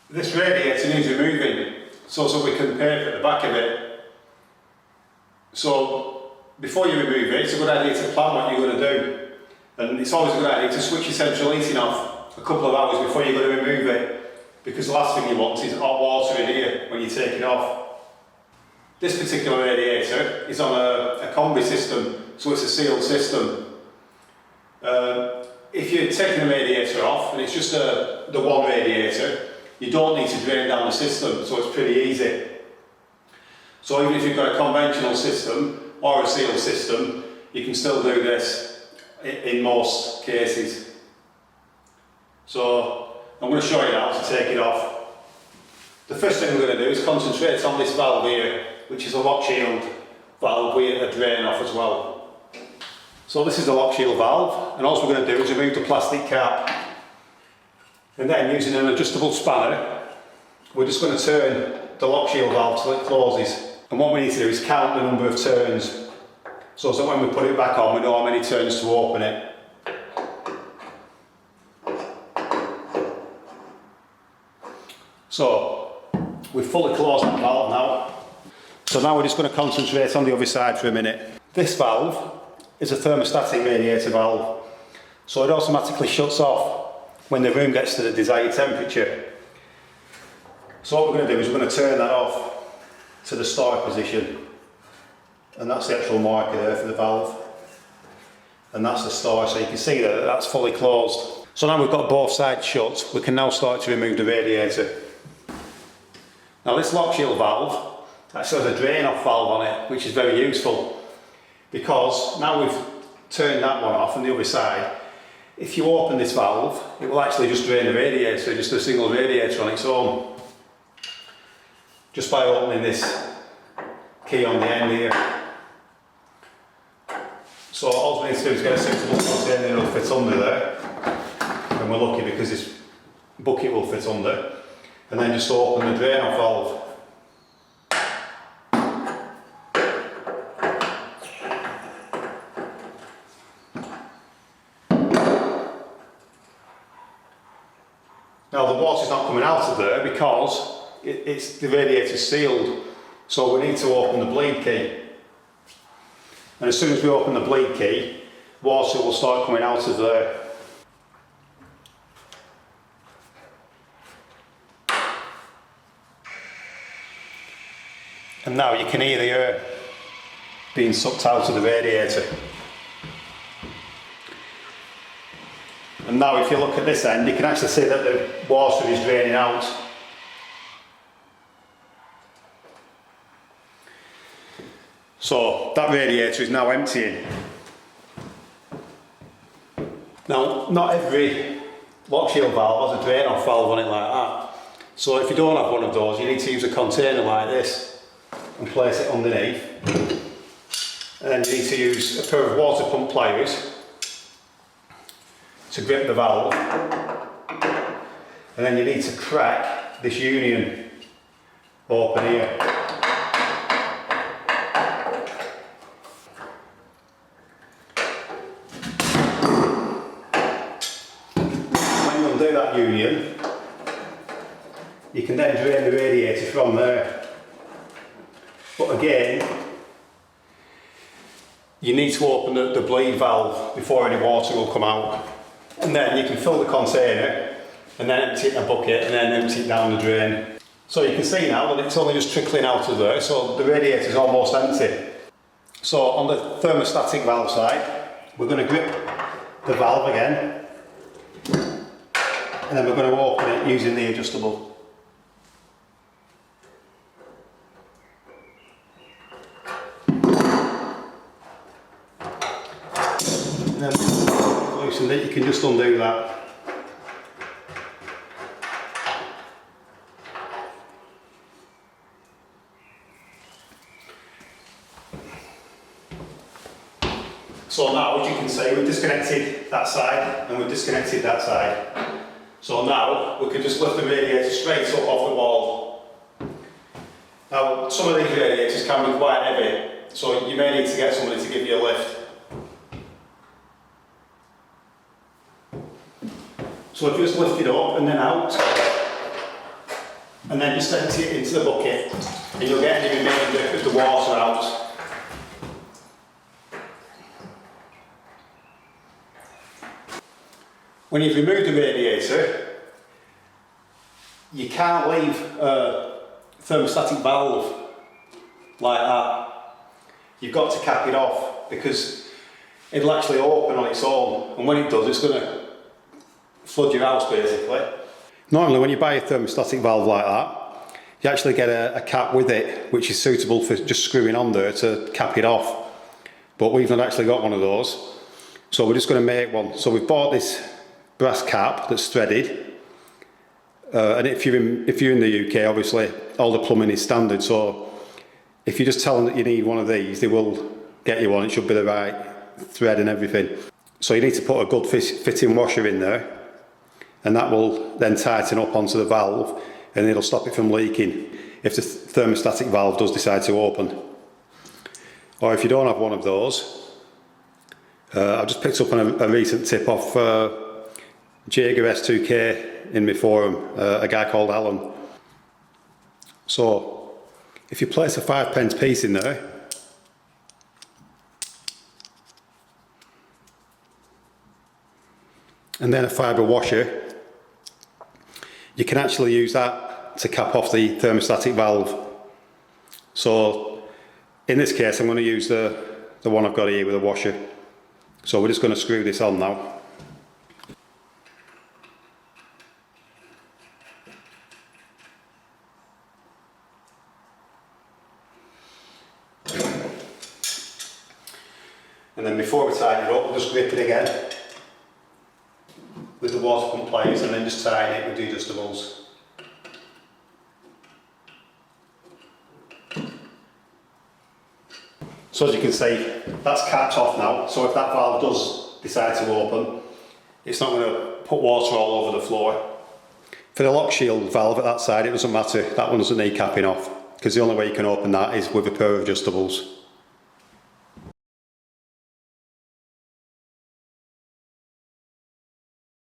This radiator needs removing so we can paper at the back of it. So before you remove it, it's a good idea to plan what you're going to do. And it's always a good idea to switch your central heating off a couple of hours before you're going to remove it, because the last thing you want is hot water in here when you take it off. This particular radiator is on a combi system, so it's a sealed system. If you're taking the radiator off and it's just the one radiator, you don't need to drain down the system, so it's pretty easy. So even if you've got a conventional system or a sealed system, you can still do this in most cases. So I'm going to show you how to take it off. The first thing we're going to do is concentrate on this valve here, which is a lock shield valve with a drain off as well. So this is the lock shield valve, and all we're going to do is remove the plastic cap. And then, using an adjustable spanner, we're just going to turn the lock shield valve till it closes. And what we need to do is count the number of turns, so that when we put it back on, we know how many turns to open it. So we've fully closed that valve now. So now we're just going to concentrate on the other side for a minute. This valve is a thermostatic radiator valve, so it automatically shuts off when the room gets to the desired temperature. So what we're going to do is we're going to turn that off to the start position, and that's the actual marker there for the valve, and that's the start, so you can see that that's fully closed. So now we've got both sides shut, we can now start to remove the radiator. Now this lock shield valve actually has a drain off valve on it, which is very useful, because now we've turned that one off on the other side. If you open this valve, it will actually just drain the radiator, just a single radiator on its own, just by opening this key on the end here. So all we need to do is get a suitable container that will fit under there, and we're lucky because this bucket will fit under, and then just open the drain off valve. Now the water's not coming out of there because the radiator's sealed, so we need to open the bleed key. And as soon as we open the bleed key, water will start coming out of there. And now you can hear the air being sucked out of the radiator. And now if you look at this end, you can actually see that the water is draining out. So that radiator is now emptying. Now, not every lock shield valve has a drain off valve on it like that. So if you don't have one of those, you need to use a container like this and place it underneath. And then you need to use a pair of water pump pliers to grip the valve, and then you need to crack this union open here. When you undo that union, you can then drain the radiator from there. But again, you need to open the bleed valve before any water will come out. And then you can fill the container and then empty it in a bucket and then empty it down the drain. So you can see now that it's only just trickling out of there, so the radiator is almost empty. So on the thermostatic valve side, we're going to grip the valve again, and then we're going to open it using the adjustable. And then loosen it, you can just undo that. So now, as you can see, we've disconnected that side and we've disconnected that side. So now we can just lift the radiator straight up off the wall. Now, some of these radiators can be quite heavy, so you may need to get somebody to give you a lift. So if you just lift it up and then out, and then just empty it into the bucket and you'll get any remainder of the water out. When you've removed the radiator, you can't leave a thermostatic valve like that. You've got to cap it off because it'll actually open on its own, and when it does, it's going to flood your house basically. Normally when you buy a thermostatic valve like that, you actually get a cap with it which is suitable for just screwing on there to cap it off, but we've not actually got one of those, so we're just going to make one. So we've bought this brass cap that's threaded, and if you're in the UK, obviously all the plumbing is standard, so if you just tell them that you need one of these, they will get you one. It should be the right thread and everything. So you need to put a good fitting washer in there, and that will then tighten up onto the valve and it'll stop it from leaking if the thermostatic valve does decide to open. Or if you don't have one of those, I've just picked up a recent tip off Jaeger S2K in my forum, a guy called Alan. So if you place a 5p piece in there, and then a fibre washer, you can actually use that to cap off the thermostatic valve. So in this case I'm going to use the one I've got here with a washer. So we're just going to screw this on now. And then before we tighten it up, we'll just grip it again with the water pump pliers and then just tighten it with the adjustables. So as you can see, that's capped off now, so if that valve does decide to open, it's not going to put water all over the floor. For the lock shield valve at that side, it doesn't matter, that one doesn't need capping off, because the only way you can open that is with a pair of adjustables.